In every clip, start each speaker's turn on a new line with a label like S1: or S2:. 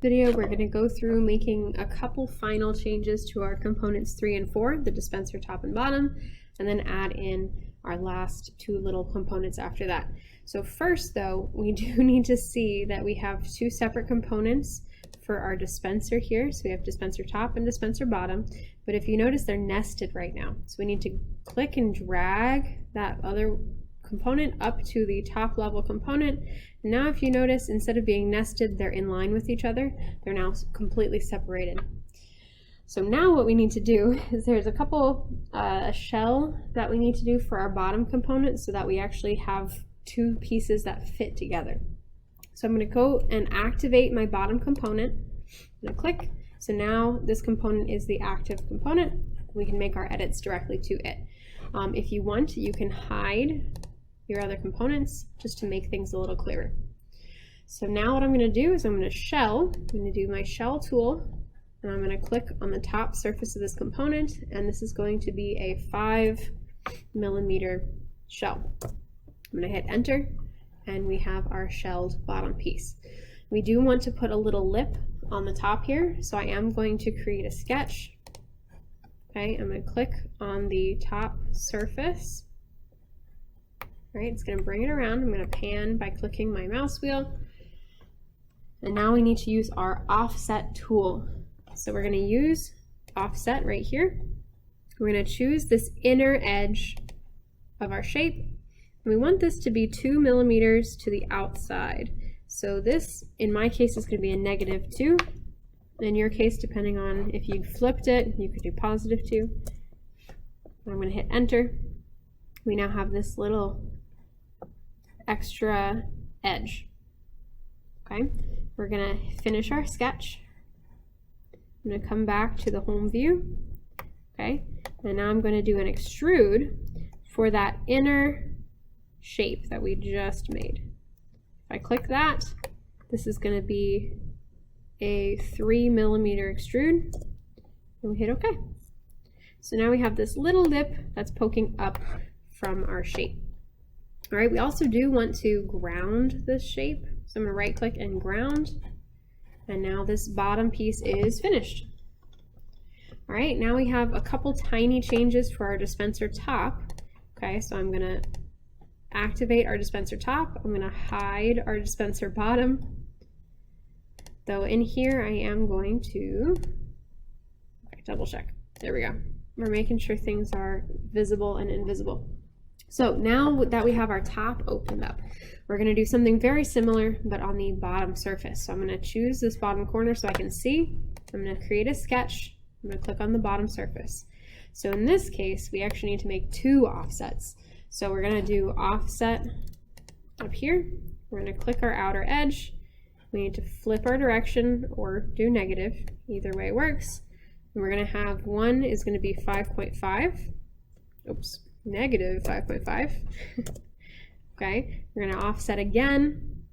S1: Video, we're going to go through making a couple final changes to our components 3 and 4, the dispenser top and bottom, and then add in our last two little components after that. So first though, we do need to see that we have two separate components for our dispenser here. So we have dispenser top and dispenser bottom, but if you notice they're nested right now. So we need to click and drag that other component up to the top level component. Now if you notice, instead of being nested, they're in line with each other. They're now completely separated. So now what we need to do is there's a couple a shell that we need to do for our bottom component so that we actually have two pieces that fit together. So I'm going to go and activate my bottom component. I'm going to click. So now this component is the active component. We can make our edits directly to it. If you want, you can hide your other components just to make things a little clearer. So now what I'm going to do is I'm going to do my shell tool, and I'm going to click on the top surface of this component, and this is going to be a 5mm shell. I'm going to hit enter, and we have our shelled bottom piece. We do want to put a little lip on the top here, so I am going to create a sketch. Okay, I'm going to click on the top surface. All right, it's going to bring it around. I'm going to pan by clicking my mouse wheel. And now we need to use our offset tool. So we're going to use offset right here. We're going to choose this inner edge of our shape. And we want this to be 2mm to the outside. So this, in my case, is going to be a -2. In your case, depending on if you flipped it, you could do +2. I'm going to hit enter. We now have this little extra edge. Okay, we're going to finish our sketch. I'm going to come back to the home view. Okay, and now I'm going to do an extrude for that inner shape that we just made. If I click that, this is going to be a 3mm extrude, and we hit OK. So now we have this little lip that's poking up from our shape. All right, we also do want to ground this shape. So I'm going to right click and ground, and now this bottom piece is finished. All right, now we have a couple tiny changes for our dispenser top. Okay, so I'm going to activate our dispenser top. I'm going to hide our dispenser bottom. Though in here I am going to double check. There we go. We're making sure things are visible and invisible. So now that we have our top opened up, we're going to do something very similar but on the bottom surface. So I'm going to choose this bottom corner so I can see. I'm going to create a sketch. I'm going to click on the bottom surface. So in this case, we actually need to make two offsets. So we're going to do offset up here. We're going to click our outer edge. We need to flip our direction or do negative. Either way works. And we're going to have one is going to be 5.5. Oops, negative 5.5. Okay, we're going to offset again.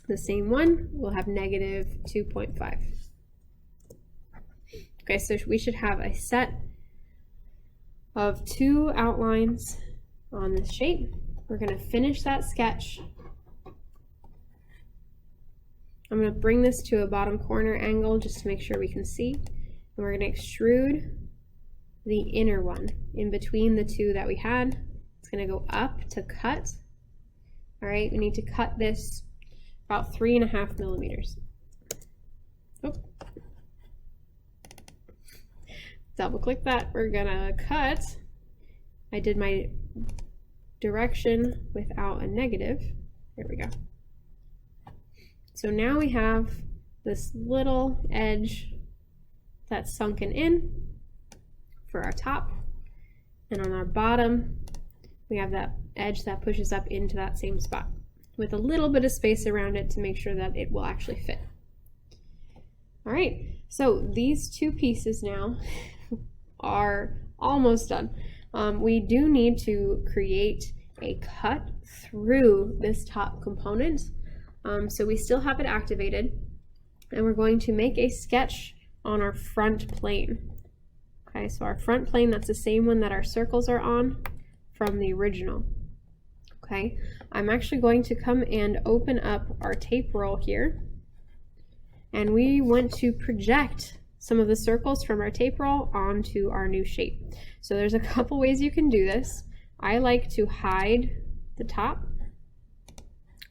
S1: The same one, we'll have negative 2.5. Okay, so we should have a set of two outlines on this shape. We're going to finish that sketch. I'm going to bring this to a bottom corner angle just to make sure we can see. And we're going to extrude the inner one in between the two that we had. It's going to go up to cut. All right, we need to cut this about 3.5mm. Oh. Double click that. We're going to cut. I did my direction without a negative. There we go. So now we have this little edge that's sunken in for our top, and on our bottom we have that edge that pushes up into that same spot with a little bit of space around it to make sure that it will actually fit. All right, so these two pieces now are almost done. We do need to create a cut through this top component. So we still have it activated, and we're going to make a sketch on our front plane. Okay, so our front plane, that's the same one that our circles are on from the original. Okay, I'm actually going to come and open up our tape roll here, and we want to project some of the circles from our tape roll onto our new shape. So there's a couple ways you can do this. I like to hide the top.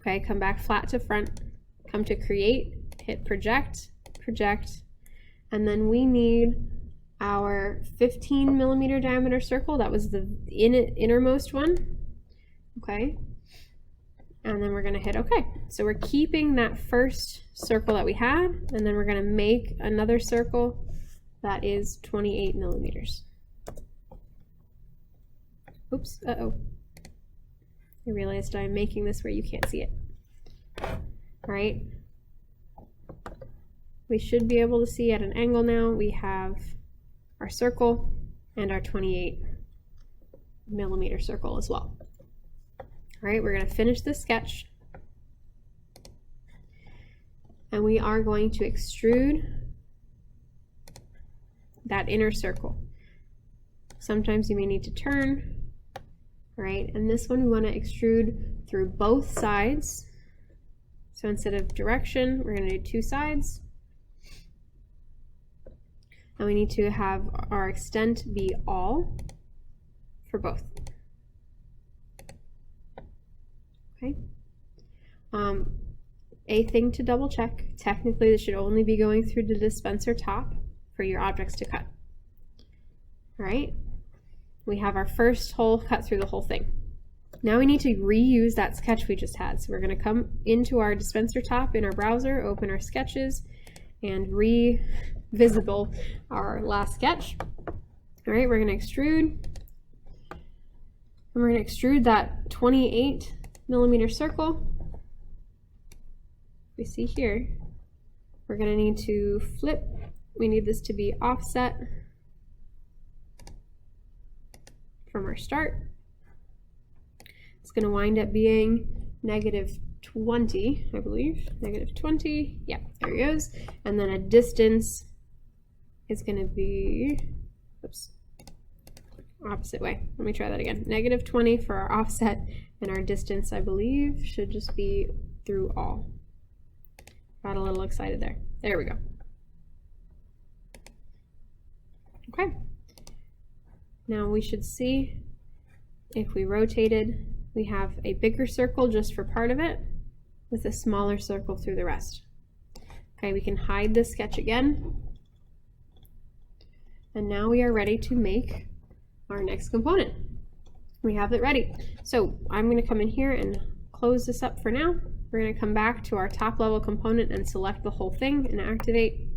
S1: Okay, come back flat to front, come to create, hit project, project, and then we need our 15 millimeter diameter circle. That was the innermost one. Okay, and then we're going to hit OK. So we're keeping that first circle that we had, and then we're going to make another circle that is 28 millimeters. Oops, uh-oh. I realized I'm making this where you can't see it. All right. We should be able to see at an angle now. We have our circle and our 28 millimeter circle as well. All right, we're going to finish this sketch. And we are going to extrude that inner circle. Sometimes you may need to turn. All right, and this one we want to extrude through both sides. So instead of direction, we're going to do two sides. And we need to have our extent be all for both. Okay. A thing to double check, technically this should only be going through the dispenser top for your objects to cut. All right. We have our first hole cut through the whole thing. Now we need to reuse that sketch we just had. So we're going to come into our dispenser top in our browser, open our sketches, and re-visible our last sketch. All right, we're going to extrude. And we're going to extrude that 28 millimeter circle. We see here, we're going to need to flip. We need this to be offset from our start. It's going to wind up being -20, I believe. -20. Yeah, there it goes. And then a distance is going to be, oops, opposite way. Let me try that again. -20 for our offset, and our distance, I believe, should just be through all. Got a little excited there. There we go. Okay. Now we should see if we rotated, we have a bigger circle just for part of it with a smaller circle through the rest. Okay, we can hide this sketch again. And now we are ready to make our next component. We have it ready. So I'm going to come in here and close this up for now. We're going to come back to our top level component and select the whole thing and activate.